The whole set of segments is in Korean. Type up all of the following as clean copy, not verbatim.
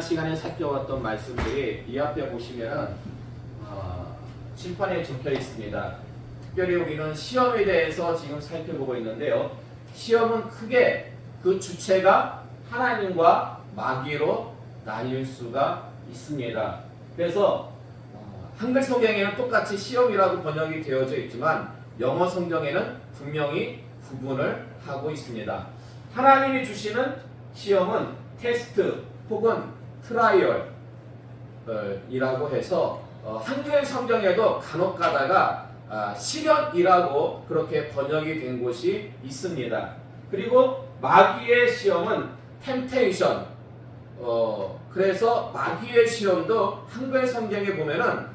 시간에 살펴봤던 말씀들이 이 앞에 보시면 칠판에 적혀 있습니다. 특별히 우리는 시험에 대해서 지금 살펴보고 있는데요. 시험은 크게 그 주체가 하나님과 마귀로 나뉠 수가 있습니다. 그래서 한글 성경에는 똑같이 시험이라고 번역이 되어져 있지만 영어 성경에는 분명히 구분을 하고 있습니다. 하나님이 주시는 시험은 테스트 혹은 트라이얼 이라고 해서 한글 성경에도 간혹 가다가 시련이라고 그렇게 번역이 된 곳이 있습니다. 그리고 마귀의 시험은 템테이션, 그래서 마귀의 시험도 한글 성경에 보면은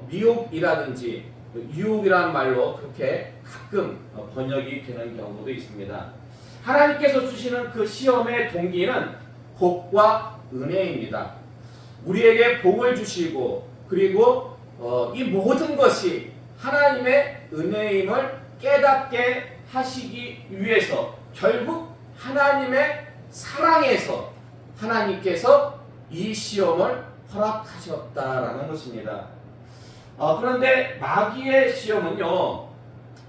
미혹이라든지 유혹이라는 말로 그렇게 가끔 번역이 되는 경우도 있습니다. 하나님께서 주시는 그 시험의 동기는 복과 은혜입니다. 우리에게 복을 주시고 그리고 이 모든 것이 하나님의 은혜임을 깨닫게 하시기 위해서 결국 하나님의 사랑에서 하나님께서 이 시험을 허락하셨다라는 것입니다. 그런데 마귀의 시험은요,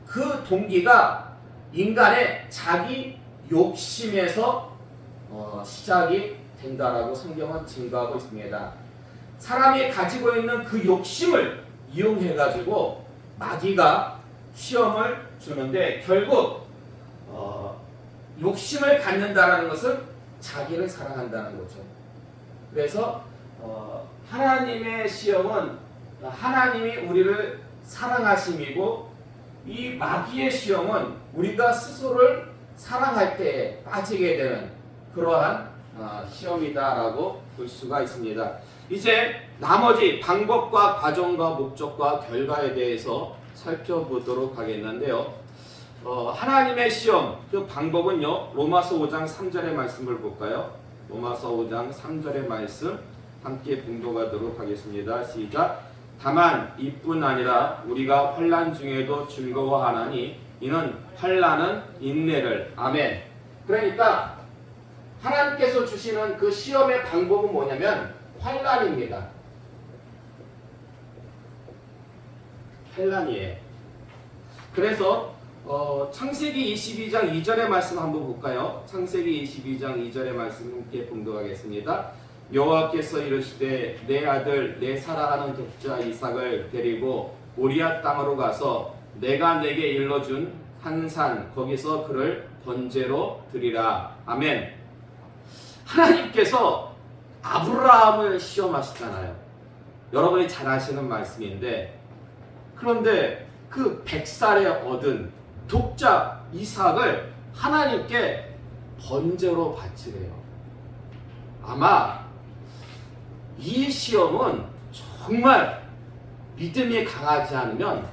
그 동기가 인간의 자기 욕심에서 시작이 된다라고 성경은 증거하고 있습니다. 사람이 가지고 있는 그 욕심을 이용해 가지고 마귀가 시험을 주는데 결국 욕심을 갖는다라는 것은 자기를 사랑한다는 거죠. 그래서 하나님의 시험은 하나님이 우리를 사랑하심이고 이 마귀의 시험은 우리가 스스로를 사랑할 때 빠지게 되는 그러한 시험이다라고 볼 수가 있습니다. 이제 나머지 방법과 과정과 목적과 결과에 대해서 살펴보도록 하겠는데요. 하나님의 시험, 그 방법은요. 로마서 5장 3절의 말씀을 볼까요? 로마서 5장 3절의 말씀 함께 봉독하도록 하겠습니다. 시작. 다만 이뿐 아니라 우리가 환난 중에도 즐거워하나니 이는 환난은 인내를. 아멘. 그러니까 하나님께서 주시는 그 시험의 방법은 뭐냐면 환난입니다. 환난이에요. 그래서 창세기 22장 2절의 말씀 한번 볼까요? 창세기 22장 2절의 말씀 함께 봉독하겠습니다. 여호와께서 이르시되 내 아들 내 사랑하는 독자 이삭을 데리고 모리아 땅으로 가서 내가 내게 일러준 한 산 거기서 그를 번제로 드리라. 아멘. 하나님께서 아브라함을 시험하시잖아요. 여러분이 잘 아시는 말씀인데, 그런데 그 100살에 얻은 독자 이삭을 하나님께 번제로 바치래요. 아마 이 시험은 정말 믿음이 강하지 않으면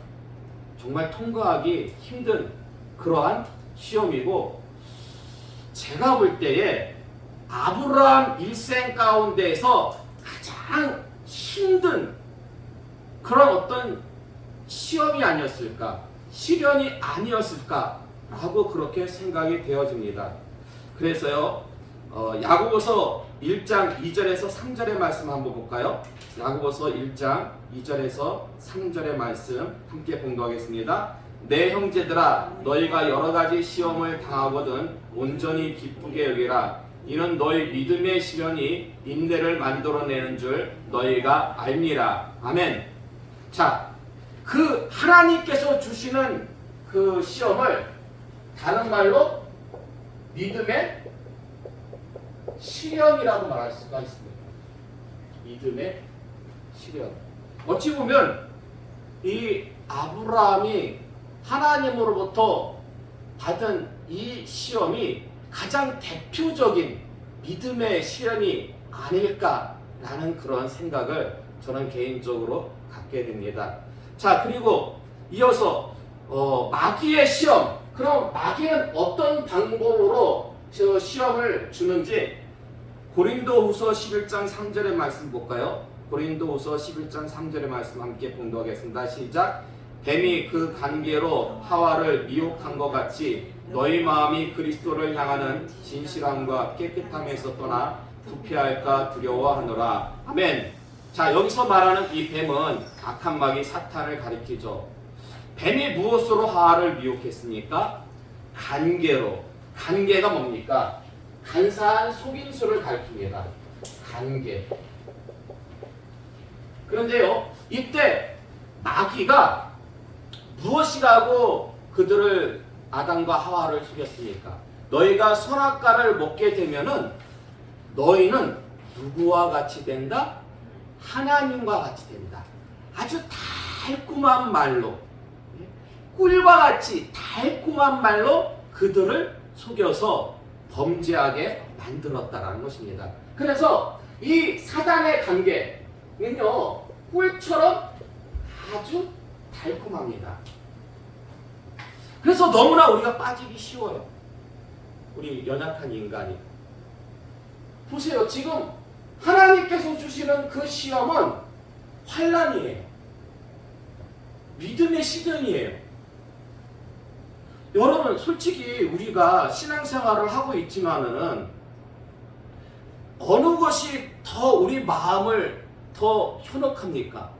정말 통과하기 힘든 그러한 시험이고, 제가 볼 때에 아브라함 일생 가운데에서 가장 힘든 그런 어떤 시험이 아니었을까, 시련이 아니었을까라고 그렇게 생각이 되어집니다. 그래서요, 야고보서 1장 2절에서 3절의 말씀 한번 볼까요? 야고보서 1장 2절에서 3절의 말씀 함께 봉독하겠습니다. 내 형제들아 너희가 여러 가지 시험을 당하거든 온전히 기쁘게 여기라. 이는 너희 믿음의 시련이 인내를 만들어내는 줄 너희가 알미라. 아멘. 자, 그 하나님께서 주시는 그 시험을 다른 말로 믿음의 시련이라고 말할 수가 있습니다. 믿음의 시련. 어찌 보면 이 아브라함이 하나님으로부터 받은 이 시험이 가장 대표적인 믿음의 시련이 아닐까라는 그런 생각을 저는 개인적으로 갖게 됩니다. 자, 그리고 이어서 마귀의 시험. 그럼 마귀는 어떤 방법으로 저 시험을 주는지 고린도후서 11장 3절의 말씀 볼까요? 고린도후서 11장 3절의 말씀 함께 봉독하겠습니다. 시작. 뱀이 그 관계로 하와를 미혹한 것 같이 너희 마음이 그리스도를 향하는 진실함과 깨끗함에서 떠나 부패할까 두려워하노라. 아멘. 자, 여기서 말하는 이 뱀은 악한 마귀 사탄을 가리키죠. 뱀이 무엇으로 하와를 미혹했습니까? 간계로. 간계가 뭡니까? 간사한 속임수를 가리킵니다. 간계. 그런데요, 이때 마귀가 무엇이라고 그들을 아담과 하와를 속였습니까? 너희가 선악과를 먹게 되면은 너희는 누구와 같이 된다? 하나님과 같이 된다. 아주 달콤한 말로, 꿀과 같이 달콤한 말로 그들을 속여서 범죄하게 만들었다라는 것입니다. 그래서 이 사단의 관계는요, 꿀처럼 아주 달콤합니다. 그래서 너무나 우리가 빠지기 쉬워요. 우리 연약한 인간이. 보세요. 지금 하나님께서 주시는 그 시험은 환난이에요. 믿음의 시련이에요. 여러분, 솔직히 우리가 신앙생활을 하고 있지만은 어느 것이 더 우리 마음을 더 현혹합니까?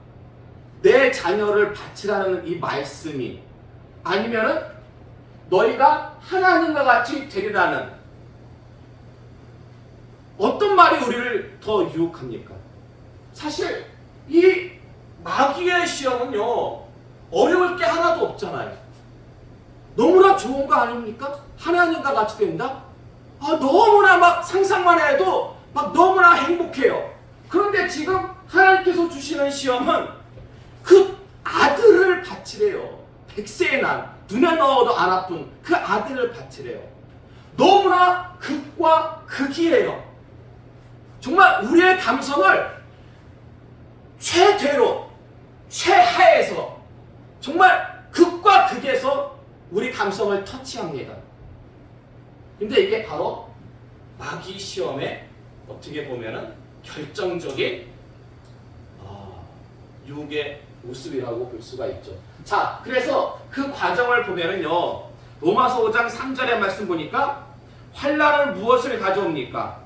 내 자녀를 바치라는 이 말씀이, 아니면은 너희가 하나님과 같이 되리라는 어떤 말이 우리를 더 유혹합니까? 사실 이 마귀의 시험은요, 어려울 게 하나도 없잖아요. 너무나 좋은 거 아닙니까? 하나님과 같이 된다? 너무나 막 상상만 해도 막 너무나 행복해요. 그런데 지금 하나님께서 주시는 시험은 그 아들을 바치래요. 백세의 난, 눈에 넣어도 안 아픈 그 아들을 바치래요. 너무나 극과 극이에요. 정말 우리의 감성을 최대로, 최하에서, 정말 극과 극에서 우리 감성을 터치합니다. 근데 이게 바로 마귀 시험의 어떻게 보면은 결정적인 유혹의 모습이라고 볼 수가 있죠. 자, 그래서 그 과정을 보면은요, 로마서 5장 3절의 말씀 보니까 환난은 무엇을 가져옵니까?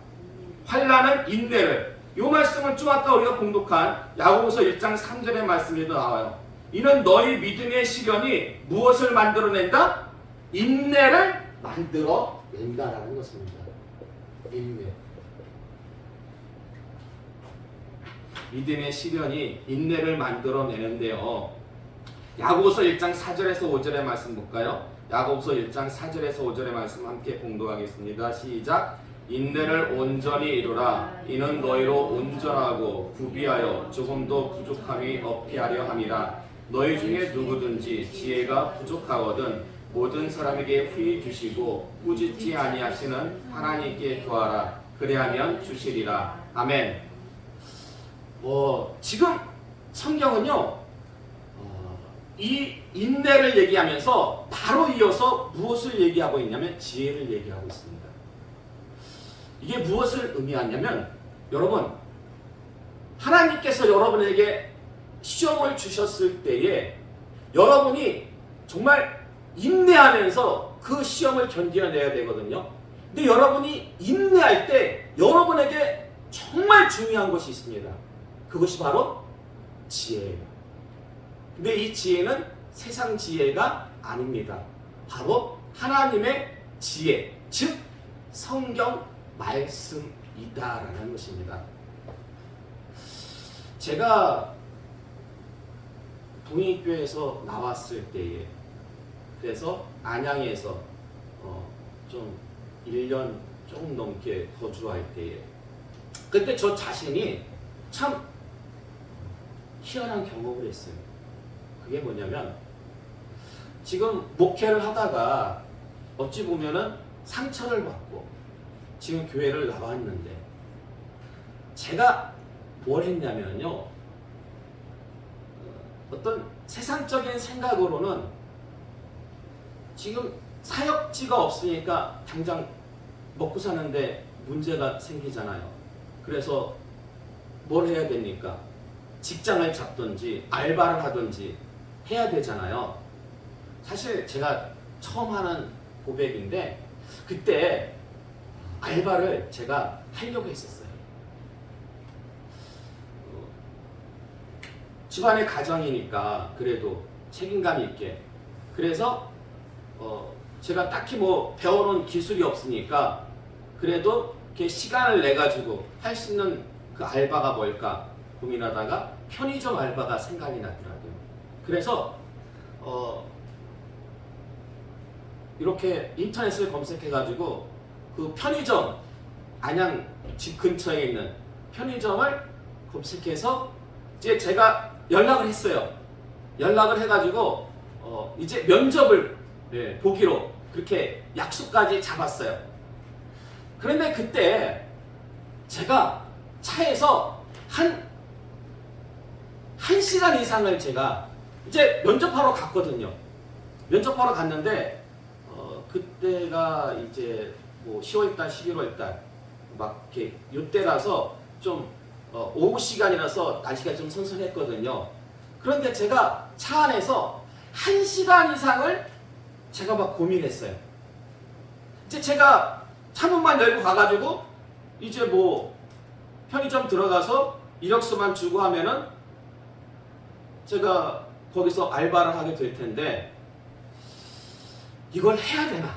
환난은 인내를. 이 말씀은 좀 아까 우리가 공독한 야고보서 1장 3절의 말씀에도 나와요. 이는 너희 믿음의 시련이 무엇을 만들어낸다? 인내를 만들어낸다라는 것입니다. 인내. 믿음의 시련이 인내를 만들어내는데요. 야고보서 1장 4절에서 5절의 말씀 볼까요? 야고보서 1장 4절에서 5절의 말씀 함께 공독하겠습니다. 시작. 인내를 온전히 이루라. 이는 너희로 온전하고 구비하여 조금도 부족함이 없게 하려 함이라. 너희 중에 누구든지 지혜가 부족하거든 모든 사람에게 후히 주시고 꾸짖지 아니하시는 하나님께 구하라. 그래야면 주시리라. 아멘. 지금 성경은요, 이 인내를 얘기하면서 바로 이어서 무엇을 얘기하고 있냐면 지혜를 얘기하고 있습니다. 이게 무엇을 의미하냐면, 여러분, 하나님께서 여러분에게 시험을 주셨을 때에 여러분이 정말 인내하면서 그 시험을 견뎌내야 되거든요. 근데 여러분이 인내할 때 여러분에게 정말 중요한 것이 있습니다. 그것이 바로 지혜예요. 근데 이 지혜는 세상 지혜가 아닙니다. 바로 하나님의 지혜, 즉 성경 말씀이다라는 것입니다. 제가 동의교회에서 나왔을 때에, 그래서 안양에서 좀 1년 조금 넘게 거주할 때에, 그때 저 자신이 참 희한한 경험을 했어요. 그게 뭐냐면, 지금 목회를 하다가 어찌 보면은 상처를 받고 지금 교회를 나왔는데, 제가 뭘 했냐면요, 어떤 세상적인 생각으로는 지금 사역지가 없으니까 당장 먹고 사는데 문제가 생기잖아요. 그래서 뭘 해야 됩니까? 직장을 잡든지 알바를 하든지 해야 되잖아요. 사실 제가 처음 하는 고백인데, 그때 알바를 제가 하려고 했었어요. 집안의 가정이니까 그래도 책임감 있게. 그래서 제가 딱히 뭐 배워놓은 기술이 없으니까 그래도 이렇게 시간을 내 가지고 할 수 있는 그 알바가 뭘까 고민하다가 편의점 알바가 생각이 나더라고요. 그래서 이렇게 인터넷을 검색해 가지고 그 편의점, 안양 집 근처에 있는 편의점을 검색해서 이제 제가 연락을 했어요. 연락을 해가지고 이제 면접을 보기로 그렇게 약속까지 잡았어요. 그런데 그때 제가 차에서 한 시간 이상을 제가 이제 면접하러 갔거든요. 면접하러 갔는데 그때가 이제 뭐 10월달, 11월달 막 이렇게 요때라서 좀 오후 시간이라서 날씨가 좀 선선했거든요. 그런데 제가 차 안에서 1시간 이상을 제가 막 고민했어요. 이제 제가 차문만 열고 가가지고 이제 뭐 편의점 들어가서 이력서만 주고 하면은 제가 거기서 알바를 하게 될 텐데 이걸 해야 되나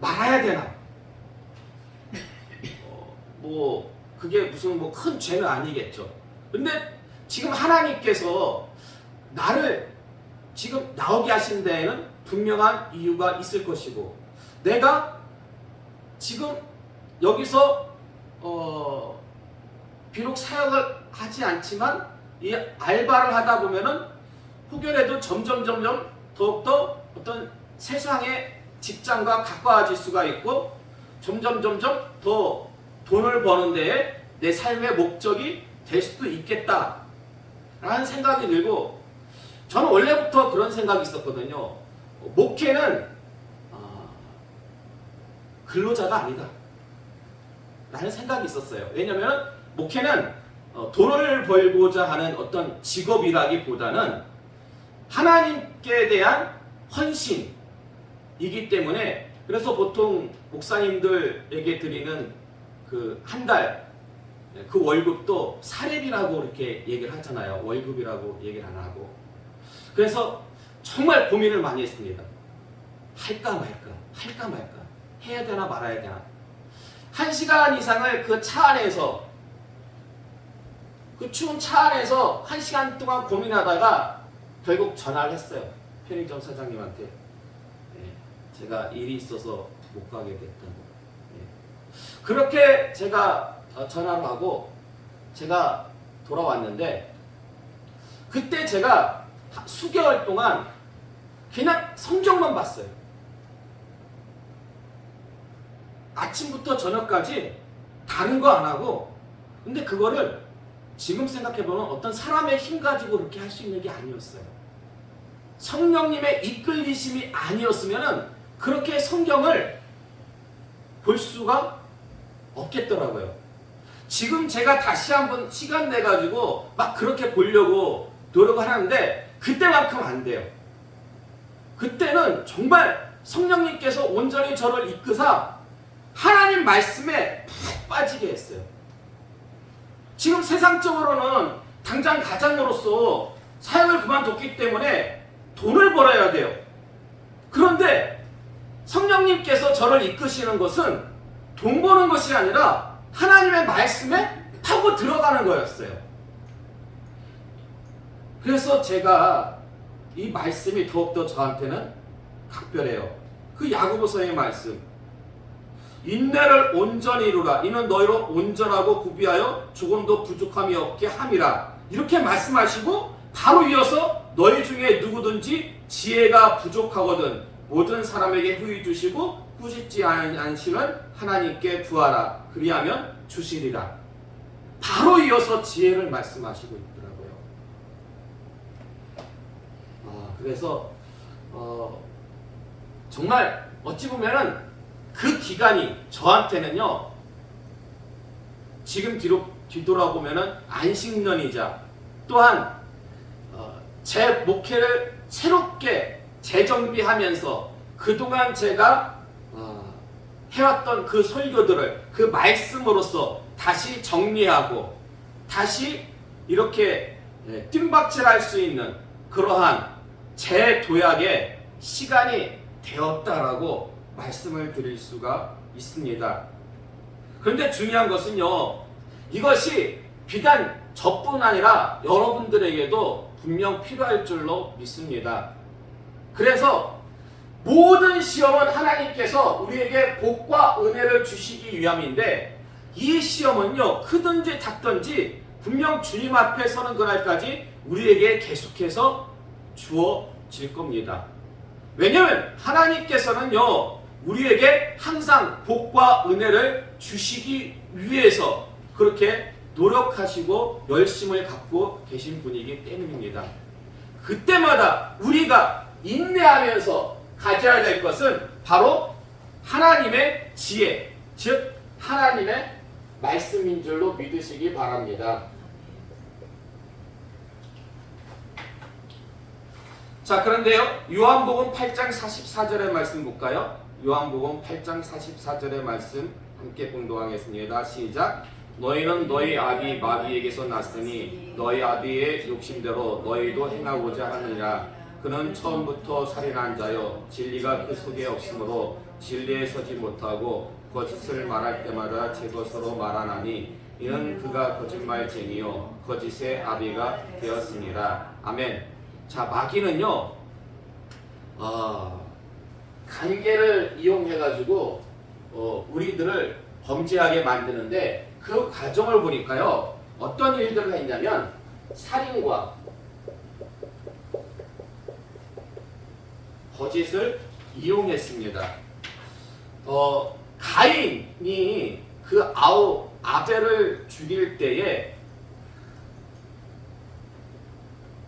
말아야 되나 뭐 그게 무슨 뭐 큰 죄는 아니겠죠. 근데 지금 하나님께서 나를 지금 나오게 하신 데에는 분명한 이유가 있을 것이고 내가 지금 여기서 비록 사역을 하지 않지만 이 알바를 하다 보면은 혹여라도 점점 더욱더 어떤 세상의 직장과 가까워질 수가 있고 점점 더 돈을 버는 데에 내 삶의 목적이 될 수도 있겠다 라는 생각이 들고 저는 원래부터 그런 생각이 있었거든요. 목회는 근로자가 아니다 라는 생각이 있었어요. 왜냐하면 목회는 돈을 벌고자 하는 어떤 직업이라기보다는 하나님께 대한 헌신이기 때문에 그래서 보통 목사님들에게 드리는 그 한 달 그 월급도 사렙이라고 이렇게 얘기를 하잖아요. 월급이라고 얘기를 안 하고. 그래서 정말 고민을 많이 했습니다. 할까 말까 해야 되나 말아야 되나. 1시간 이상을 그 차 안에서 그 추운 차 안에서 1시간 동안 고민하다가 결국 전화를 했어요. 편의점 사장님한테. 제가 일이 있어서 못 가게 됐던. 그렇게 제가 전화를 하고 제가 돌아왔는데 그때 제가 수개월 동안 그냥 성경만 봤어요. 아침부터 저녁까지 다른 거 안 하고. 근데 그거를 지금 생각해보면 어떤 사람의 힘 가지고 그렇게 할 수 있는 게 아니었어요. 성령님의 이끌리심이 아니었으면 그렇게 성경을 볼 수가 없겠더라고요. 지금 제가 다시 한번 시간 내가지고 막 그렇게 보려고 노력을 하는데 그때만큼 안 돼요. 그때는 정말 성령님께서 온전히 저를 이끄사 하나님 말씀에 푹 빠지게 했어요. 지금 세상적으로는 당장 가장으로서 사역을 그만뒀기 때문에 돈을 벌어야 돼요. 그런데 성령님께서 저를 이끄시는 것은 돈 버는 것이 아니라 하나님의 말씀에 파고 들어가는 거였어요. 그래서 제가 이 말씀이 더욱더 저한테는 각별해요. 그 야고보서의 말씀. 인내를 온전히 이루라. 이는 너희로 온전하고 구비하여 조금도 부족함이 없게 함이라. 이렇게 말씀하시고 바로 이어서 너희 중에 누구든지 지혜가 부족하거든 모든 사람에게 후히 주시고 꾸짖지 않으시는 하나님께 구하라. 그리하면 주시리라. 바로 이어서 지혜를 말씀하시고 있더라고요. 그래서 정말 어찌 보면은 그 기간이 저한테는요 지금 뒤돌아보면은 안식년이자 또한 제 목회를 새롭게 재정비하면서 그동안 제가 해왔던 그 설교들을 그 말씀으로써 다시 정리하고 다시 이렇게 뜀박질할 수 있는 그러한 재도약의 시간이 되었다라고 말씀을 드릴 수가 있습니다. 그런데 중요한 것은요, 이것이 비단 저뿐 아니라 여러분들에게도 분명 필요할 줄로 믿습니다. 그래서 모든 시험은 하나님께서 우리에게 복과 은혜를 주시기 위함인데, 이 시험은요, 크든지 작든지 분명 주님 앞에 서는 그날까지 우리에게 계속해서 주어질 겁니다. 왜냐하면 하나님께서는요, 우리에게 항상 복과 은혜를 주시기 위해서 그렇게 노력하시고 열심을 갖고 계신 분이기 때문입니다. 그때마다 우리가 인내하면서 가져야 될 것은 바로 하나님의 지혜, 즉 하나님의 말씀인 줄로 믿으시기 바랍니다. 자, 그런데요, 요한복음 8장 44절의 말씀 볼까요? 요한복음 8장 44절의 말씀 함께 봉독하겠습니다. 시작. 너희는 너희 아비 마귀에게서 났으니 너희 아비의 욕심대로 너희도 행하고자 하느니라. 그는 처음부터 살인한 자요 진리가 그 속에 없으므로 진리에 서지 못하고 거짓을 말할 때마다 제 것으로 말하나니 이는 그가 거짓말쟁이요 거짓의 아비가 되었습니다. 아멘. 자, 마귀는요, 관계를 이용해가지고 우리들을 범죄하게 만드는데, 그 과정을 보니까요, 어떤 일들을 했냐면 살인과 거짓을 이용했습니다. 가인이 그 아벨을 죽일 때에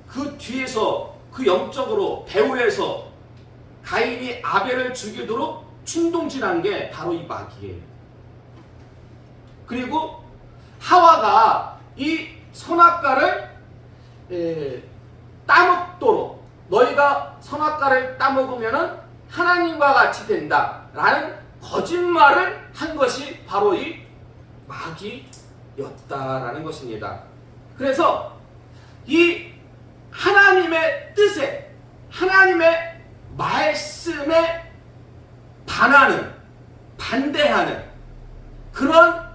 그 뒤에서 그 영적으로 배후에서 가인이 아벨을 죽이도록 충동질한 게 바로 이 마귀예요. 그리고 하와가 이 선악과를 따먹도록, 너희가 선악과를 따먹으면 하나님과 같이 된다라는 거짓말을 한 것이 바로 이 마귀였다라는 것입니다. 그래서 이 하나님의 뜻에, 하나님의 말씀에 반대하는 그런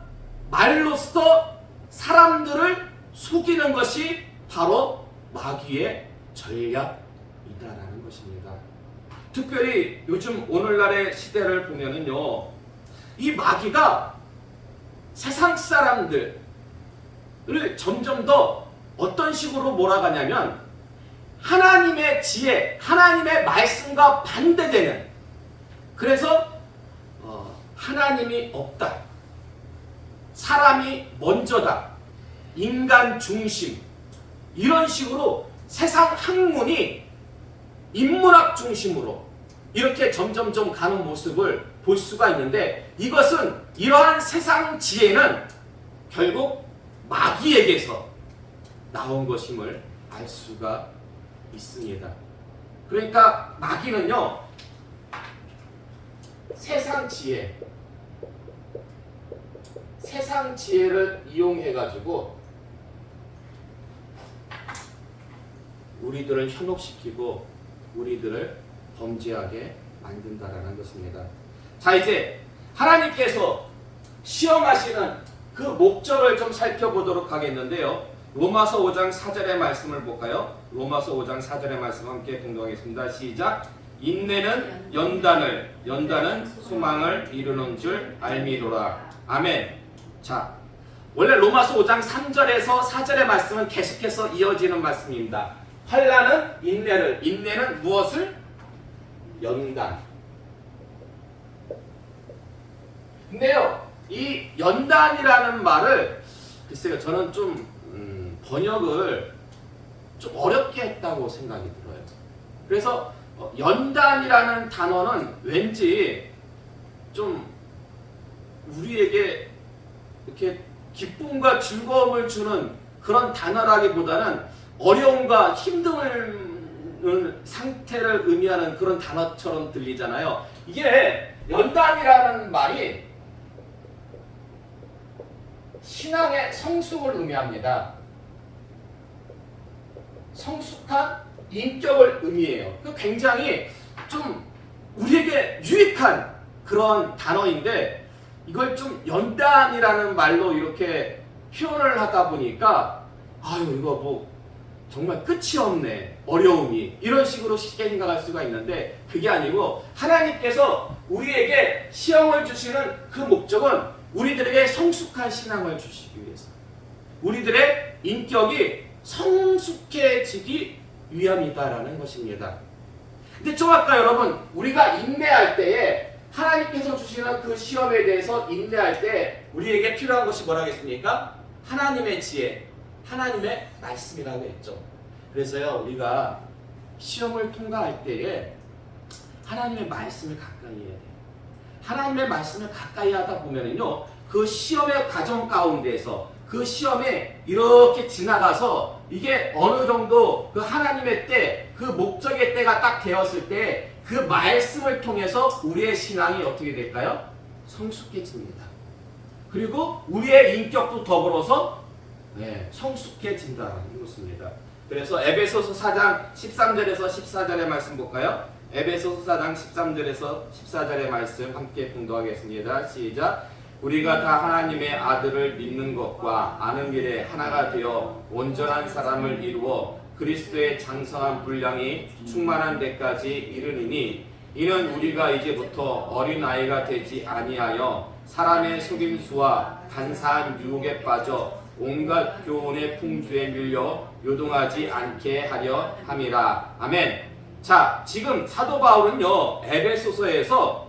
말로써 사람들을 속이는 것이 바로 마귀의 전략이다라는 것입니다. 특별히 요즘 오늘날의 시대를 보면은요, 이 마귀가 세상 사람들을 점점 더 어떤 식으로 몰아가냐면 하나님의 지혜, 하나님의 말씀과 반대되는, 그래서 하나님이 없다, 사람이 먼저다, 인간 중심, 이런 식으로 세상 학문이 인문학 중심으로 이렇게 점점점 가는 모습을 볼 수가 있는데, 이것은, 이러한 세상 지혜는 결국 마귀에게서 나온 것임을 알 수가 있습니다. 그러니까 마귀는요, 세상 지혜를 이용해 가지고 우리들을 현혹시키고 우리들을 범죄하게 만든다라는 것입니다. 자, 이제 하나님께서 시험하시는 그 목적을 좀 살펴보도록 하겠는데요. 로마서 5장 4절의 말씀을 볼까요? 로마서 5장 4절의 말씀 함께 공독하겠습니다. 시작. 인내는 연단은 소망을 이루는 줄 알미로라. 아멘. 자, 원래 로마서 5장 3절에서 4절의 말씀은 계속해서 이어지는 말씀입니다. 환난은 인내는 무엇을? 연단. 근데요, 이 연단이라는 말을 글쎄요, 저는 좀 번역을 좀 어렵게 했다고 생각이 들어요. 그래서 연단이라는 단어는 왠지 좀 우리에게 이렇게 기쁨과 즐거움을 주는 그런 단어라기보다는 어려움과 힘든 상태를 의미하는 그런 단어처럼 들리잖아요. 이게 연단이라는 말이 신앙의 성숙을 의미합니다. 성숙한 인격을 의미해요. 그 굉장히 좀 우리에게 유익한 그런 단어인데 이걸 좀 연단이라는 말로 이렇게 표현을 하다 보니까 아유 이거 뭐 정말 끝이 없네 어려움이 이런 식으로 쉽게 생각할 수가 있는데 그게 아니고 하나님께서 우리에게 시험을 주시는 그 목적은 우리들에게 성숙한 신앙을 주시기 위해서 우리들의 인격이 성숙해지기 위함이다라는 것입니다. 근데 좀 아까 여러분 우리가 인내할 때에 하나님께서 주시는 그 시험에 대해서 인내할 때 우리에게 필요한 것이 뭐라겠습니까? 하나님의 지혜, 하나님의 말씀이라고 했죠. 그래서요 우리가 시험을 통과할 때에 하나님의 말씀을 가까이 해야 돼요. 하나님의 말씀을 가까이 하다 보면은요 그 시험의 과정 가운데서 그 시험에 이렇게 지나가서 이게 어느 정도 그 하나님의 때, 그 목적의 때가 딱 되었을 때 그 말씀을 통해서 우리의 신앙이 어떻게 될까요? 성숙해집니다. 그리고 우리의 인격도 더불어서 성숙해진다는 것입니다. 그래서 에베소서 4장 13절에서 14절의 말씀 볼까요? 에베소서 4장 13절에서 14절의 말씀 함께 봉독하겠습니다. 시작. 우리가 다 하나님의 아들을 믿는 것과 아는 일에 하나가 되어 온전한 사람을 이루어 그리스도의 장성한 분량이 충만한 데까지 이르리니 이는 우리가 이제부터 어린아이가 되지 아니하여 사람의 속임수와 간사한 유혹에 빠져 온갖 교훈의 풍주에 밀려 요동하지 않게 하려 함이라. 아멘. 자, 지금 사도 바울은요 에베소서에서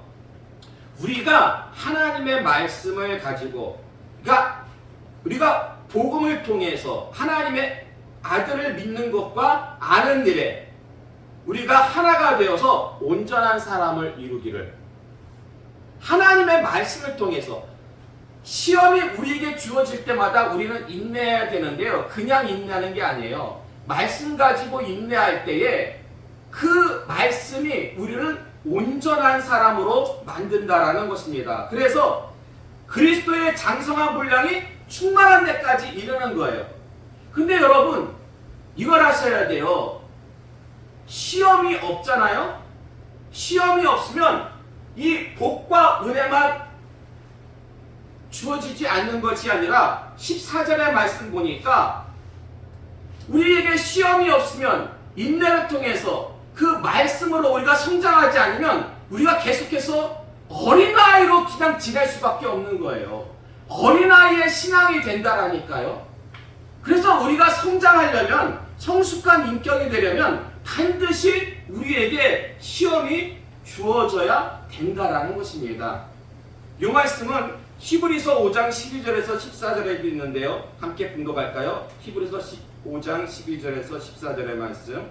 우리가 하나님의 말씀을 가지고 그러니까 우리가 복음을 통해서 하나님의 아들을 믿는 것과 아는 일에 우리가 하나가 되어서 온전한 사람을 이루기를 하나님의 말씀을 통해서 시험이 우리에게 주어질 때마다 우리는 인내해야 되는데요. 그냥 인내하는 게 아니에요. 말씀 가지고 인내할 때에 그 말씀이 우리를 온전한 사람으로 만든다라는 것입니다. 그래서 그리스도의 장성한 분량이 충만한 데까지 이르는 거예요. 근데 여러분 이걸 아셔야 돼요. 시험이 없잖아요. 시험이 없으면 이 복과 은혜만 주어지지 않는 것이 아니라 14절의 말씀 보니까 우리에게 시험이 없으면 인내를 통해서 그 말씀으로 우리가 성장하지 않으면 우리가 계속해서 어린아이로 그냥 지낼 수밖에 없는 거예요. 어린아이의 신앙이 된다라니까요. 그래서 우리가 성장하려면 성숙한 인격이 되려면 반드시 우리에게 시험이 주어져야 된다라는 것입니다. 이 말씀은 히브리서 5장 12절에서 14절에도 있는데요. 함께 봉독할까요? 히브리서 5장 12절에서 14절의 말씀.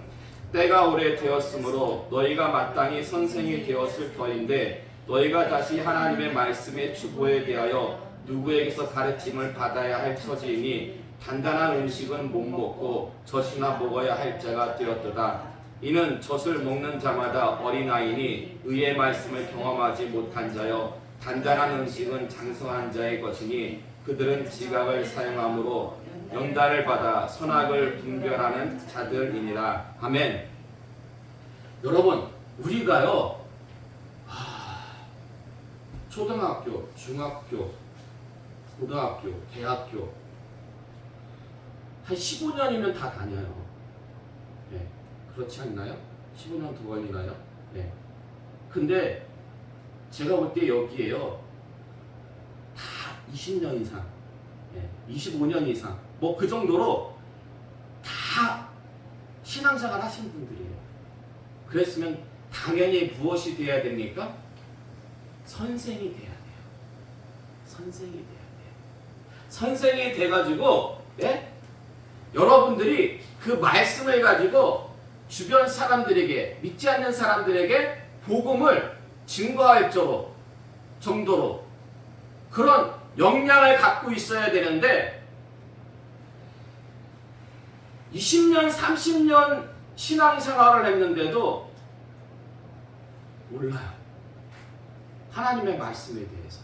때가 오래 되었으므로 너희가 마땅히 선생이 되었을 터인데 너희가 다시 하나님의 말씀의 주보에 대하여 누구에게서 가르침을 받아야 할 처지이니 단단한 음식은 못 먹고 젖이나 먹어야 할 자가 되었도다. 이는 젖을 먹는 자마다 어린아이니 의의 말씀을 경험하지 못한 자여 단단한 음식은 장성한 자의 것이니 그들은 지각을 사용함으로 연단을 받아 선악을 분별하는 자들이니라. 아멘. 여러분 우리가요 초등학교, 중학교, 고등학교, 대학교 한 15년이면 다 다녀요. 네. 그렇지 않나요? 15년 더 걸리나요? 네. 근데 제가 볼 때 여기에요 다 20년 이상, 25년 이상 뭐 그 정도로 다 신앙생활 하신 분들이에요. 그랬으면 당연히 무엇이 돼야 됩니까? 선생이 돼야 돼요. 선생이 돼야 돼요. 선생이 돼가지고 여러분들이 그 말씀을 가지고 주변 사람들에게 믿지 않는 사람들에게 복음을 증거할 정도로 그런 역량을 갖고 있어야 되는데 20년, 30년 신앙생활을 했는데도 몰라요. 하나님의 말씀에 대해서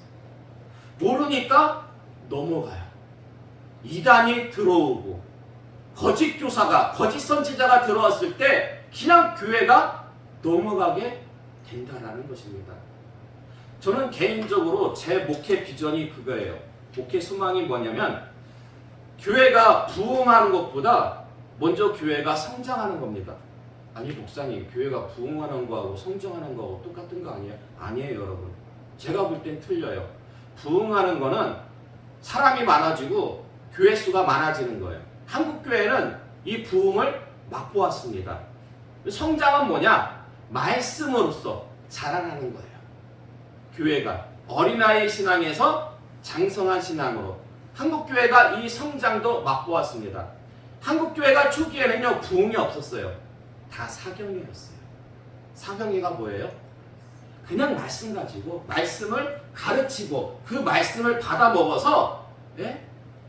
모르니까 넘어가요. 이단이 들어오고 거짓 교사가, 거짓 선지자가 들어왔을 때 그냥 교회가 넘어가게 된다라는 것입니다. 저는 개인적으로 제 목회 비전이 그거예요. 목회 소망이 뭐냐면 교회가 부흥하는 것보다 먼저 교회가 성장하는 겁니다. 아니 목사님, 교회가 부흥하는 거하고 성장하는 거하고 똑같은 거 아니에요? 아니에요 여러분. 제가 볼 땐 틀려요. 부흥하는 거는 사람이 많아지고 교회 수가 많아지는 거예요. 한국 교회는 이 부흥을 맛보았습니다. 성장은 뭐냐? 말씀으로써 자라나는 거예요. 교회가 어린아이 신앙에서 장성한 신앙으로 한국 교회가 이 성장도 맛보았습니다. 한국 교회가 초기에는요 부흥이 없었어요. 다 사경이었어요. 사경이가 뭐예요? 그냥 말씀 가지고 말씀을 가르치고 그 말씀을 받아 먹어서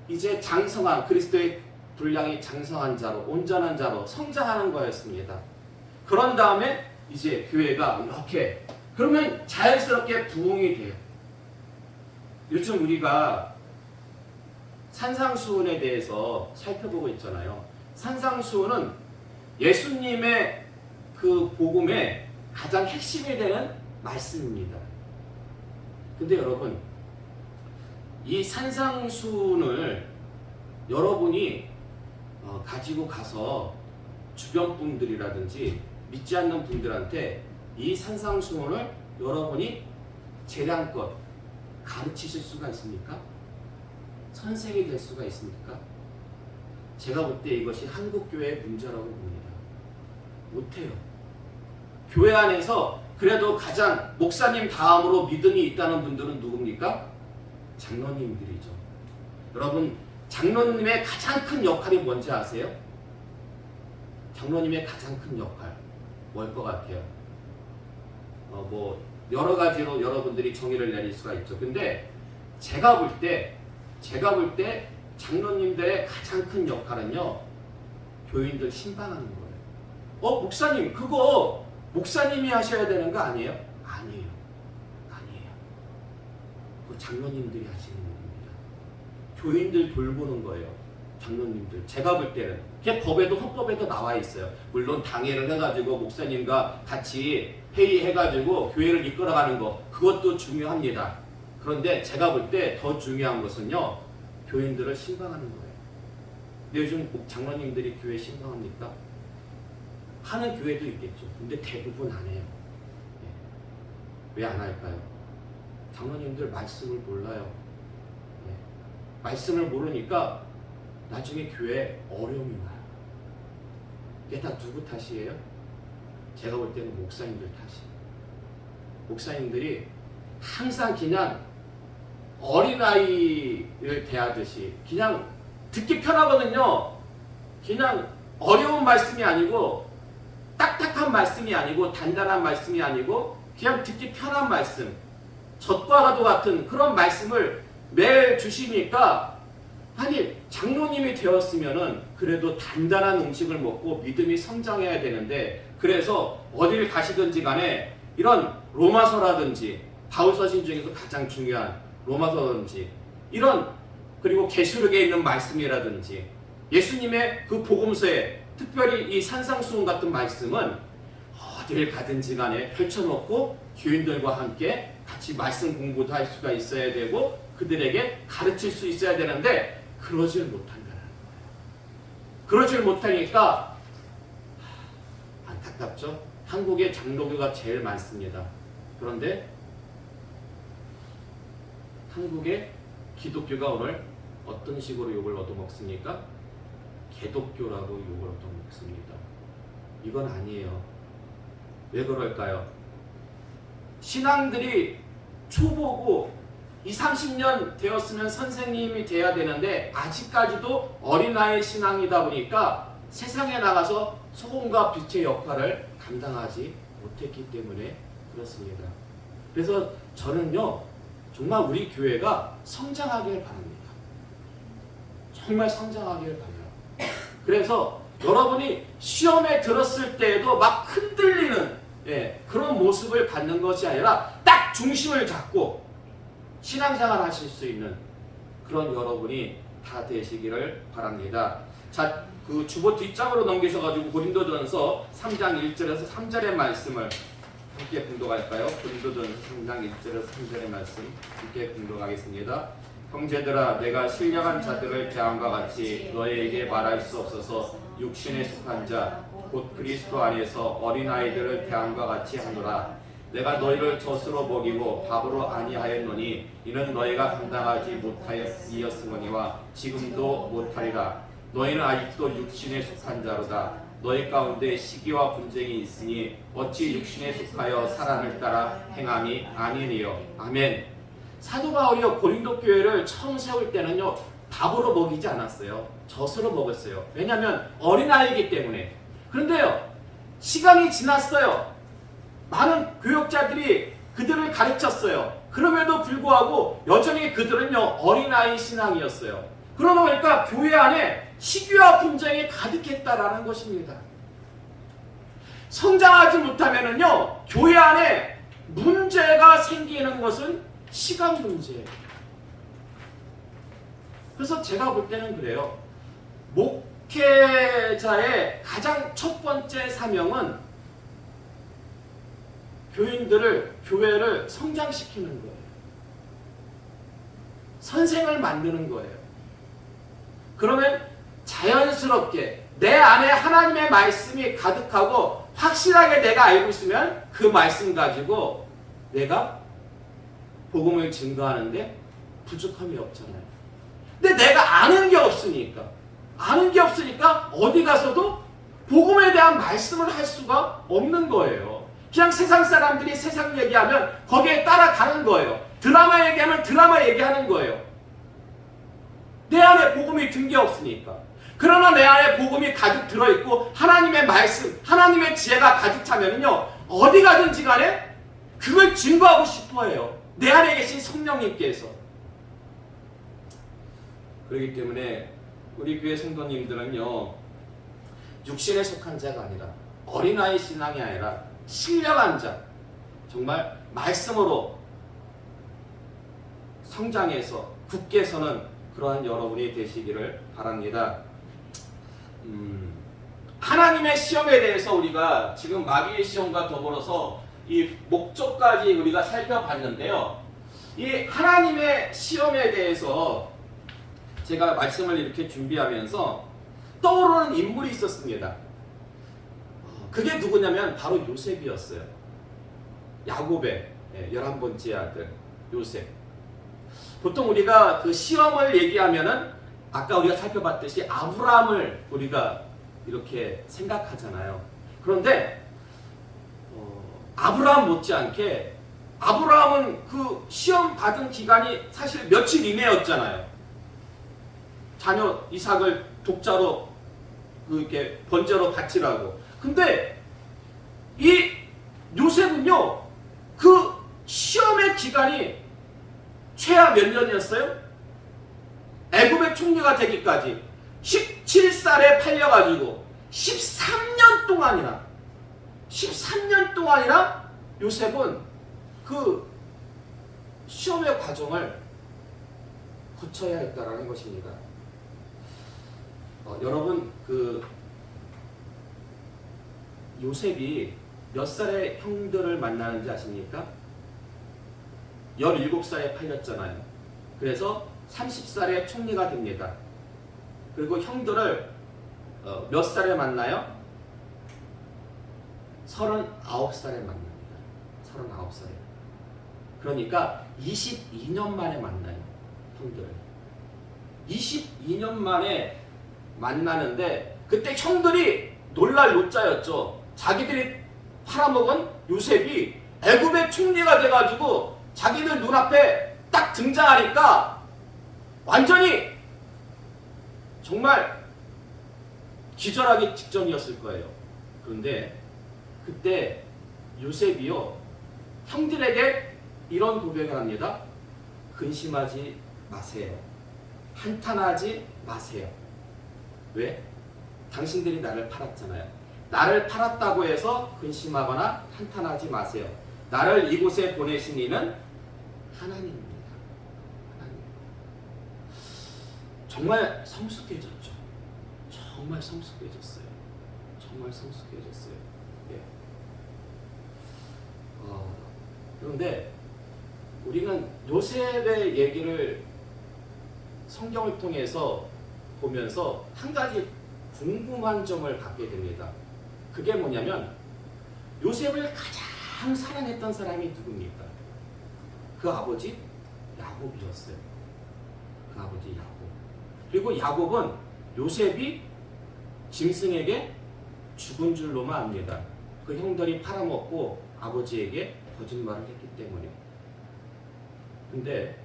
이제 장성한 그리스도의 분량이 장성한 자로 온전한 자로 성장하는 거였습니다. 그런 다음에 이제 교회가 이렇게 그러면 자연스럽게 부흥이 돼요. 요즘 우리가 산상수훈에 대해서 살펴보고 있잖아요. 산상수훈은 예수님의 그 복음의 가장 핵심이 되는 말씀입니다. 근데 여러분, 이 산상수훈을 여러분이 가지고 가서 주변 분들이라든지 믿지 않는 분들한테 이 산상수훈을 여러분이 재량껏 가르치실 수가 있습니까? 선생이 될 수가 있습니까? 제가 볼 때 이것이 한국교회의 문제라고 봅니다. 못해요. 교회 안에서 그래도 가장 목사님 다음으로 믿음이 있다는 분들은 누굽니까? 장로님들이죠. 여러분, 장로님의 가장 큰 역할이 뭔지 아세요? 장로님의 가장 큰 역할 뭘 것 같아요? 뭐 여러 가지로 여러분들이 정의를 내릴 수가 있죠. 근데 제가 볼 때 장로님들의 가장 큰 역할은요, 교인들 신방하는 거예요. 목사님, 그거 목사님이 하셔야 되는 거 아니에요? 아니에요. 그거 장로님들이 하시는 일입니다. 교인들 돌보는 거예요. 장로님들. 제가 볼 때는 그게 법에도 헌법에도 나와 있어요. 물론 당회를 해가지고 목사님과 같이 회의해가지고 교회를 이끌어가는 거, 그것도 중요합니다. 그런데 제가 볼 때 더 중요한 것은요, 교인들을 신방하는 거예요. 근데 요즘 장로님들이 교회 신방합니까? 하는 교회도 있겠죠. 근데 대부분 안 해요. 왜 안 할까요? 장로님들 말씀을 몰라요. 말씀을 모르니까 나중에 교회에 어려움이 와요. 이게 다 누구 탓이에요? 제가 볼 때는 목사님들 탓이에요. 목사님들이 항상 그냥 어린아이를 대하듯이 그냥 듣기 편하거든요. 그냥 어려운 말씀이 아니고 딱딱한 말씀이 아니고 단단한 말씀이 아니고 그냥 듣기 편한 말씀, 젖과 가도 같은 그런 말씀을 매일 주시니까, 아니 장로님이 되었으면은 그래도 단단한 음식을 먹고 믿음이 성장해야 되는데, 그래서 어디를 가시든지 간에 이런 로마서라든지 바울서신 중에서 가장 중요한 로마서든지 이런, 그리고 계시록에 있는 말씀이라든지 예수님의 그 복음서에 특별히 이 산상수훈 같은 말씀은 어딜 가든지 간에 펼쳐놓고 교인들과 함께 같이 말씀 공부도 할 수가 있어야 되고 그들에게 가르칠 수 있어야 되는데 그러질 못한다는 거예요. 그러질 못하니까 안타깝죠. 한국의 장로교가 제일 많습니다. 그런데 한국의 기독교가 오늘 어떤 식으로 욕을 얻어먹습니까? 개독교라고 욕을 얻어먹습니다. 이건 아니에요. 왜 그럴까요? 신앙들이 초보고 20, 30년 되었으면 선생님이 돼야 되는데 아직까지도 어린아이 신앙이다 보니까 세상에 나가서 소금과 빛의 역할을 감당하지 못했기 때문에 그렇습니다. 그래서 저는요, 정말 우리 교회가 성장하길 바랍니다. 정말 성장하길 바라요. 그래서 여러분이 시험에 들었을 때에도 막 흔들리는 그런 모습을 갖는 것이 아니라 딱 중심을 잡고 신앙생활 하실 수 있는 그런 여러분이 다 되시기를 바랍니다. 자, 그 주보 뒷장으로 넘기셔가지고 고린도전서 3장 1절에서 3절의 말씀을 함께 봉독할까요? 고린도전서 3장 1절에서 3절의 말씀 함께 봉독하겠습니다. 형제들아, 내가 신령한 자들을 대함과 같이 너희에게 말할 수 없어서 육신에 속한 자 곧 그리스도 안에서 어린아이들을 대함과 같이 하노라. 내가 너희를 젖으로 먹이고 밥으로 아니하였노니 이는 너희가 감당하지 못하였으니와 지금도 못하리라. 너희는 아직도 육신에 속한 자로다. 너희 가운데 시기와 분쟁이 있으니 어찌 육신에 속하여 사람을 따라 행함이 아니니요. 아멘. 사도 바울이요, 고린도 교회를 처음 세울 때는요, 밥으로 먹이지 않았어요. 젖으로 먹었어요. 왜냐하면 어린아이이기 때문에. 그런데요, 시간이 지났어요. 많은 교역자들이 그들을 가르쳤어요. 그럼에도 불구하고 여전히 그들은요, 어린아이 신앙이었어요. 그러다 보니까 교회 안에 시기와 분쟁이 가득했다라는 것입니다. 성장하지 못하면은요, 교회 안에 문제가 생기는 것은 시간 문제예요. 그래서 제가 볼 때는 그래요. 목회자의 가장 첫 번째 사명은 교회를 성장시키는 거예요. 선생을 만드는 거예요. 그러면 자연스럽게 내 안에 하나님의 말씀이 가득하고 확실하게 내가 알고 있으면 그 말씀 가지고 내가 복음을 증거하는데 부족함이 없잖아요. 근데 내가 아는 게 없으니까 어디 가서도 복음에 대한 말씀을 할 수가 없는 거예요. 그냥 세상 사람들이 세상 얘기하면 거기에 따라가는 거예요. 드라마 얘기하면 드라마 얘기하는 거예요. 내 안에 복음이 든 게 없으니까. 그러나 내 안에 복음이 가득 들어있고 하나님의 말씀, 하나님의 지혜가 가득 차면은요, 어디 가든지 간에 그걸 증거하고 싶어 해요. 내 안에 계신 성령님께서. 그렇기 때문에 우리 교회 성도님들은요, 육신에 속한 자가 아니라 어린아이 신앙이 아니라 신령한 자, 정말 말씀으로 성장해서 굳게 서는 그러한 여러분이 되시기를 바랍니다. 하나님의 시험에 대해서 우리가 지금 마귀의 시험과 더불어서 이 목적까지 우리가 살펴봤는데요. 이 하나님의 시험에 대해서 제가 말씀을 이렇게 준비하면서 떠오르는 인물이 있었습니다. 그게 누구냐면 바로 요셉이었어요. 야곱의 11번째 아들 요셉. 보통 우리가 그 시험을 얘기하면은 아까 우리가 살펴봤듯이 아브라함을 우리가 이렇게 생각하잖아요. 그런데 아브라함 못지않게 아브라함은 그 시험 받은 기간이 사실 며칠 이내였잖아요. 자녀 이삭을 독자로 이렇게 번제로 바치라고. 근데 이 요셉은요, 그 시험의 기간이 최하 몇 년이었어요? 애굽의 총리가 되기까지 17살에 팔려가지고 13년 동안이나 요셉은 그 시험의 과정을 거쳐야 했다라는 것입니다. 여러분, 그 요셉이 몇 살에 형들을 만나는지 아십니까? 17살에 팔렸잖아요. 그래서 30살에 총리가 됩니다. 그리고 형들을 몇 살에 만나요? 39살에 만납니다. 39살에. 그러니까 22년 만에 만나요. 형들을. 22년 만에 만나는데 그때 형들이 놀랄 노자였죠. 자기들이 팔아먹은 요셉이 애굽의 총리가 돼가지고 자기들 눈앞에 딱 등장하니까 완전히 정말 기절하기 직전이었을 거예요. 그런데 그때 요셉이요, 형들에게 이런 고백을 합니다. 근심하지 마세요. 한탄하지 마세요. 왜? 당신들이 나를 팔았잖아요. 나를 팔았다고 해서 근심하거나 한탄하지 마세요. 나를 이곳에 보내신 이는 하나님입니다. 하나님. 정말 성숙해졌죠. 정말 성숙해졌어요. 정말 성숙해졌어요. 예. 그런데 우리는 요셉의 얘기를 성경을 통해서 보면서 한 가지 궁금한 점을 갖게 됩니다. 그게 뭐냐면 요셉을 가장 사랑했던 사람이 누굽니까? 그 아버지 야곱이었어요. 그 아버지 야곱. 그리고 야곱은 요셉이 짐승에게 죽은 줄로만 압니다. 그 형들이 팔아먹고 아버지에게 거짓말을 했기 때문에. 근데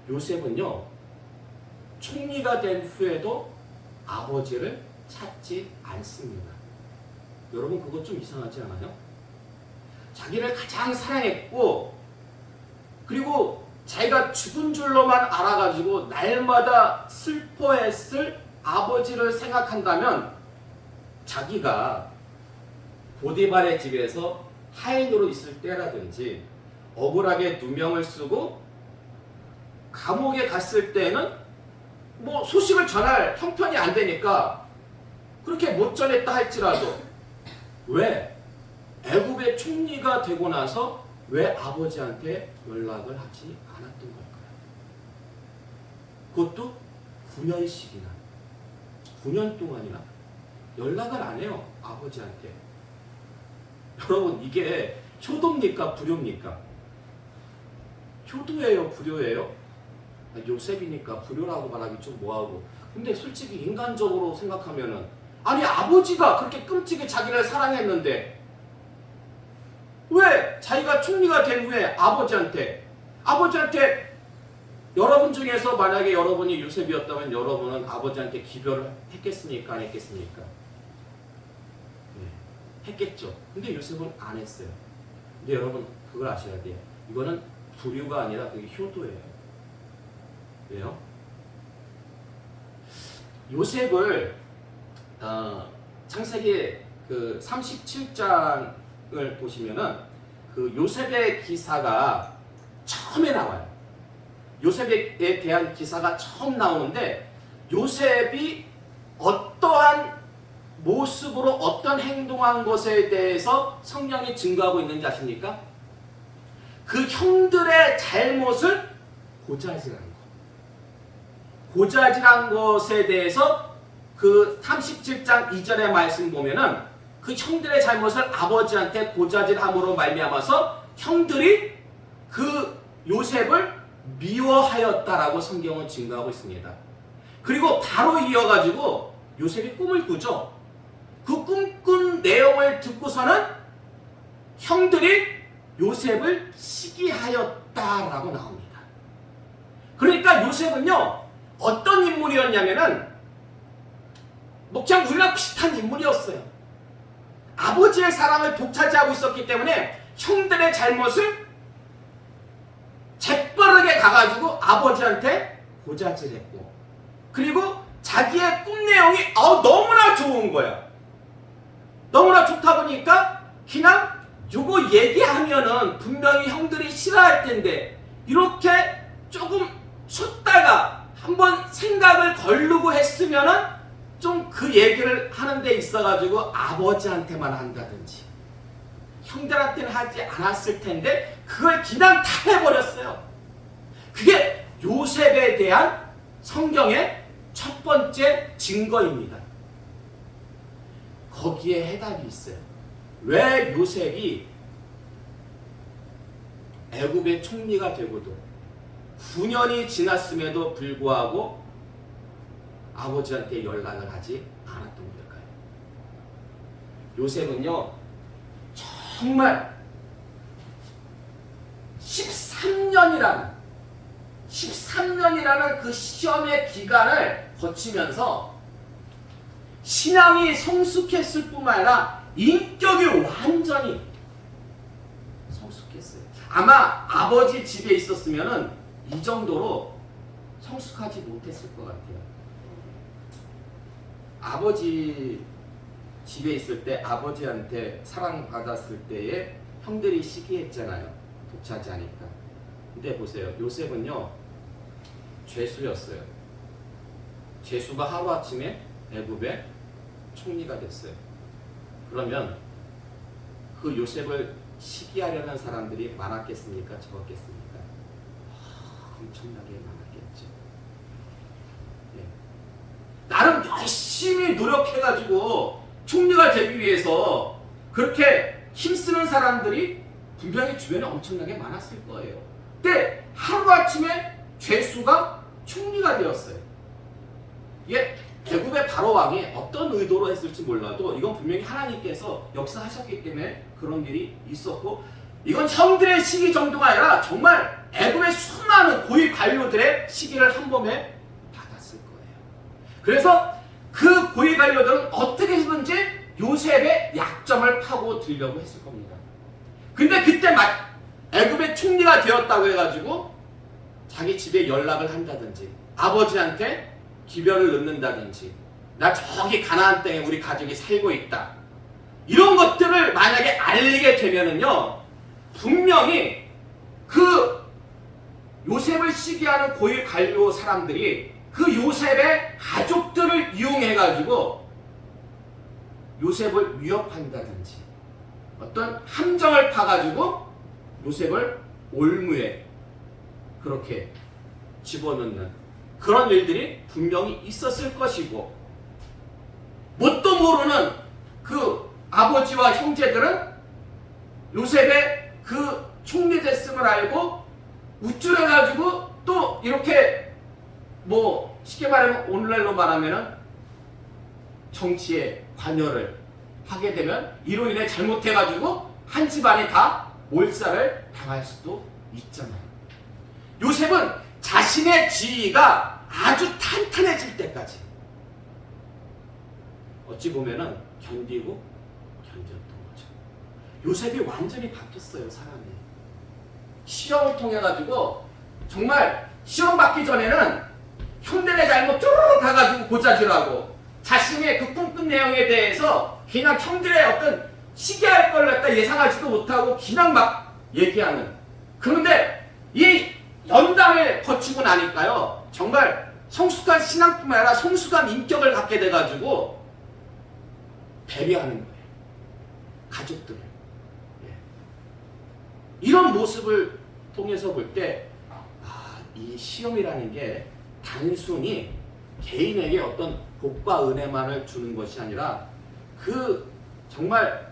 요셉은요, 총리가 된 후에도 아버지를 찾지 않습니다. 여러분 그거 좀 이상하지 않아요? 자기를 가장 사랑했고 그리고 자기가 죽은 줄로만 알아가지고 날마다 슬퍼했을 아버지를 생각한다면 자기가 보디발의 집에서 하인으로 있을 때라든지 억울하게 누명을 쓰고 감옥에 갔을 때는 뭐 소식을 전할 형편이 안 되니까 그렇게 못 전했다 할지라도 왜 애굽의 총리가 되고 나서 왜 아버지한테 연락을 하지 않았던 걸까요? 그것도 9년씩이나 9년 동안이나 연락을 안 해요. 아버지한테. 여러분 이게 효도입니까? 불효입니까? 효도예요? 불효예요? 요셉이니까 불효라고 말하기 좀 뭐하고. 근데 솔직히 인간적으로 생각하면은 아니 아버지가 그렇게 끔찍하게 자기를 사랑했는데 왜 자기가 총리가 된 후에 아버지한테 여러분 중에서 만약에 여러분이 요셉이었다면 여러분은 아버지한테 기별을 했겠습니까? 안 했겠습니까? 네, 했겠죠. 근데 요셉은 안 했어요. 근데 여러분 그걸 아셔야 돼요. 이거는 불효가 아니라 그게 효도예요. 왜요? 요셉을 창세기 그 37장을 보시면은 그 요셉의 기사가 처음에 나와요. 요셉에 대한 기사가 처음 나오는데 요셉이 어떠한 모습으로 어떤 행동한 것에 대해서 성경이 증거하고 있는지 아십니까? 그 형들의 잘못을 고자질한 것. 고자질한 것에 대해서 그 37장 2절의 말씀 보면은 그 형들의 잘못을 아버지한테 고자질함으로 말미암아서 형들이 그 요셉을 미워하였다라고 성경은 증거하고 있습니다. 그리고 바로 이어가지고 요셉이 꿈을 꾸죠. 그 꿈꾼 내용을 듣고서는 형들이 요셉을 시기하였다라고 나옵니다. 그러니까 요셉은요 어떤 인물이었냐면은 뭐 그냥 우리랑 비슷한 인물이었어요. 아버지의 사랑을 독차지하고 있었기 때문에 형들의 잘못을 재빠르게 가가지고 아버지한테 고자질했고 그리고 자기의 꿈 내용이 너무나 좋은 거야. 너무나 좋다 보니까 그냥 요거 얘기하면은 분명히 형들이 싫어할 텐데 이렇게 조금 쉬었다가 한번 생각을 거르고 했으면은 좀 그 얘기를 하는 데 있어가지고 아버지한테만 한다든지 형들한테는 하지 않았을 텐데 그걸 그냥 다 해버렸어요. 그게 요셉에 대한 성경의 첫 번째 증거입니다. 거기에 해답이 있어요. 왜 요셉이 애굽의 총리가 되고도 9년이 지났음에도 불구하고 아버지한테 연락을 하지 않았던 걸까요? 요셉은요 정말 13년이라는 그 시험의 기간을 거치면서 신앙이 성숙했을 뿐만 아니라 인격이 완전히 성숙했어요. 아마 아버지 집에 있었으면은 이 정도로 성숙하지 못했을 것 같아요. 아버지 집에 있을 때 아버지한테 사랑받았을 때에 형들이 시기했잖아요. 독차지하니까. 근데 보세요. 요셉은요 죄수였어요. 제수가 하루아침에 애굽의 총리가 됐어요. 그러면 그 요셉을 시기하려는 사람들이 많았겠습니까? 적었겠습니까? 엄청나게 많았겠죠. 예. 나름 열심히 노력해가지고 총리가 되기 위해서 그렇게 힘쓰는 사람들이 분명히 주변에 엄청나게 많았을 거예요. 근데 하루아침에 죄수가 총리가 되었어요. 예, 애굽의 바로 왕이 어떤 의도로 했을지 몰라도 이건 분명히 하나님께서 역사하셨기 때문에 그런 일이 있었고, 이건 형들의 시기 정도가 아니라 정말 애굽의 수많은 고위 관료들의 시기를 한 번에 받았을 거예요. 그래서 그 고위 관료들은 어떻게 해서든지 요셉의 약점을 파고 들려고 했을 겁니다. 근데 그때 애굽의 총리가 되었다고 해가지고 자기 집에 연락을 한다든지 아버지한테 기별을 넣는다든지 나 저기 가나안 땅에 우리 가족이 살고 있다, 이런 것들을 만약에 알리게 되면은요, 분명히 그 요셉을 시기하는 고위 관료 사람들이 그 요셉의 가족들을 이용해가지고 요셉을 위협한다든지 어떤 함정을 파가지고 요셉을 올무에 그렇게 집어넣는 그런 일들이 분명히 있었을 것이고, 뭣도 모르는 그 아버지와 형제들은 요셉의 그 총리 됐음을 알고 우쭐해가지고 또 이렇게 뭐 쉽게 말하면 오늘날로 말하면은 정치에 관여를 하게 되면 이로 인해 잘못해가지고 한 집안이 다 몰살을 당할 수도 있잖아요. 요셉은 자신의 지위가 아주 탄탄해질 때까지 어찌 보면은 견디고 견뎠던 거죠. 요셉이 완전히 바뀌었어요, 사람이. 시험을 통해 가지고 정말 시험 받기 전에는 형들의 잘못 쭉 가가지고 고자질하고 자신의 그 꿈꾼 내용에 대해서 그냥 형들의 어떤 시기할 걸 갖다 예상하지도 못하고 그냥 막 얘기하는. 그런데 이 연당을 거치고 나니까요, 정말 성숙한 신앙뿐만 아니라 성숙한 인격을 갖게 돼가지고 배려하는 거예요, 가족들을. 예. 이런 모습을 통해서 볼 때, 이 시험이라는 게 단순히 개인에게 어떤 복과 은혜만을 주는 것이 아니라 그 정말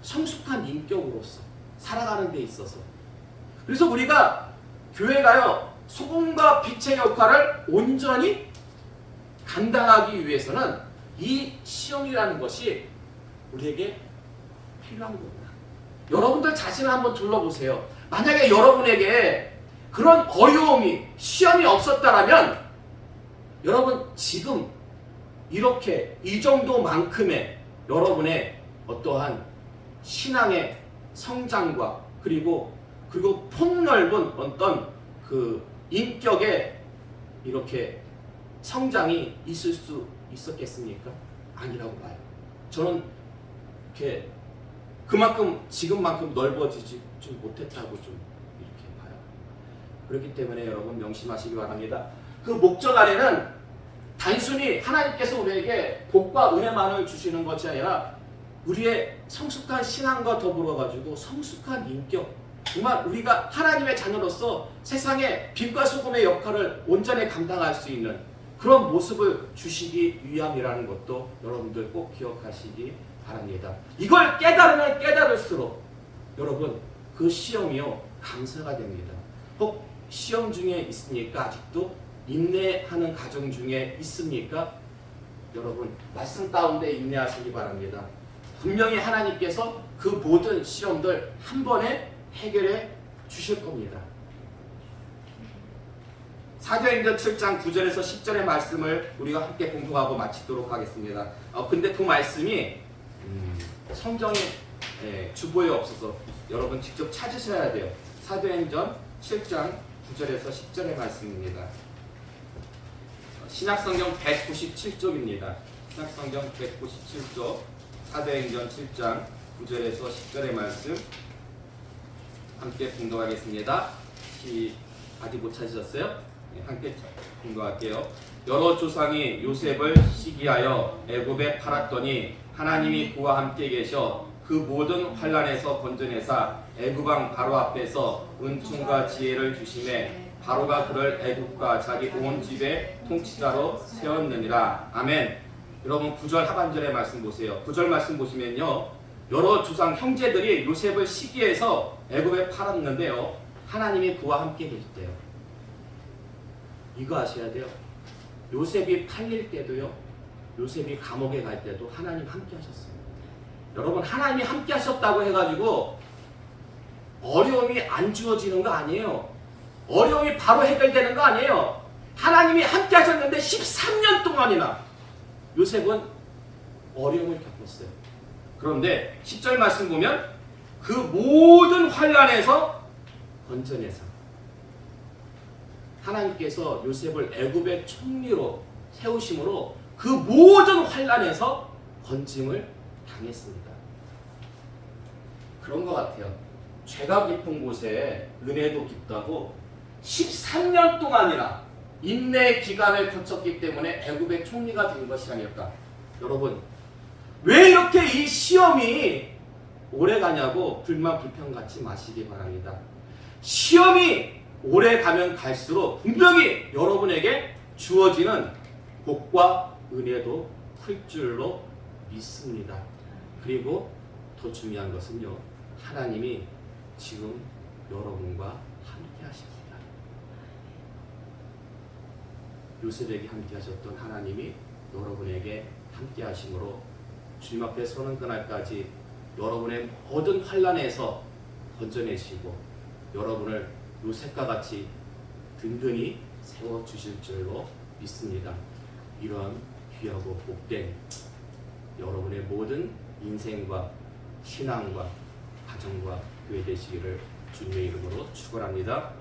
성숙한 인격으로서 살아가는 데 있어서, 그래서 우리가 교회가요, 소금과 빛의 역할을 온전히 감당하기 위해서는 이 시험이라는 것이 우리에게 필요한 겁니다. 여러분들 자신을 한번 둘러보세요. 만약에 여러분에게 그런 어려움이, 시험이 없었다면 여러분 지금 이렇게 이 정도만큼의 여러분의 어떠한 신앙의 성장과 그리고 폭넓은 어떤 그 인격의 이렇게 성장이 있을 수 있었겠습니까? 아니라고 봐요. 저는 이렇게 그만큼 지금만큼 넓어지지 좀 못했다고 좀 이렇게 봐요. 그렇기 때문에 여러분 명심하시기 바랍니다. 그 목적 안에는 단순히 하나님께서 우리에게 복과 은혜만을 주시는 것이 아니라 우리의 성숙한 신앙과 더불어 가지고 성숙한 인격, 정말 우리가 하나님의 자녀로서 세상의 빛과 소금의 역할을 온전히 감당할 수 있는 그런 모습을 주시기 위함이라는 것도 여러분들 꼭 기억하시기 바랍니다. 이걸 깨달으면 깨달을수록 여러분 그 시험이요 감사가 됩니다. 혹 시험 중에 있습니까? 아직도 인내하는 가정 중에 있습니까? 여러분 말씀 가운데 인내하시기 바랍니다. 분명히 하나님께서 그 모든 시험들 한 번에 해결해 주실 겁니다. 사도행전 7장 9절에서 10절의 말씀을 우리가 함께 공부하고 마치도록 하겠습니다. 근데 그 말씀이 성경에 주보에 없어서 여러분 직접 찾으셔야 돼요. 사도행전 7장 9절에서 10절의 말씀입니다. 신약성경 197쪽입니다. 신약성경 197쪽 사도행전 7장 9절에서 10절의 말씀 함께 공독하겠습니다. 아직 못 찾으셨어요? 함께 공부할게요. 여러 조상이 요셉을 시기하여 애굽에 팔았더니 하나님이 그와 함께 계셔 그 모든 환난에서 건져내사 애굽 왕 바로 앞에서 은총과 지혜를 주심에 바로가 그를 애굽과 자기 온 집의 통치자로 세웠느니라. 아멘. 여러분 9절 하반절의 말씀 보세요. 9절 말씀 보시면요, 여러 조상 형제들이 요셉을 시기해서 애굽에 팔았는데요, 하나님이 그와 함께 계셨대요. 이거 아셔야 돼요. 요셉이 팔릴 때도요, 요셉이 감옥에 갈 때도 하나님 함께 하셨어요. 여러분, 하나님이 함께 하셨다고 해가지고 어려움이 안 주어지는 거 아니에요. 어려움이 바로 해결되는 거 아니에요. 하나님이 함께 하셨는데 13년 동안이나 요셉은 어려움을 겪었어요. 그런데 10절 말씀 보면 그 모든 환난에서 건져내사 하나님께서 요셉을 애굽의 총리로 세우심으로 그 모든 환난에서 건짐을 당했습니다. 그런 것 같아요. 죄가 깊은 곳에 은혜도 깊다고 13년 동안이나 인내의 기간을 거쳤기 때문에 애굽의 총리가 된 것이 아닐까. 여러분, 왜 이렇게 이 시험이 오래 가냐고 불만 불평 갖지 마시기 바랍니다. 시험이 오래 가면 갈수록 분명히 여러분에게 주어지는 복과 은혜도 클 줄로 믿습니다. 그리고 더 중요한 것은요, 하나님이 지금 여러분과 함께 하십니다. 요셉에게 함께 하셨던 하나님이 여러분에게 함께 하심으로 주님 앞에 서는 그날까지 여러분의 모든 환난에서 건져내시고 여러분을 요셉과 같이 든든히 세워주실 줄로 믿습니다. 이러한 귀하고 복된 여러분의 모든 인생과 신앙과 가정과 교회 되시기를 주님의 이름으로 축원합니다.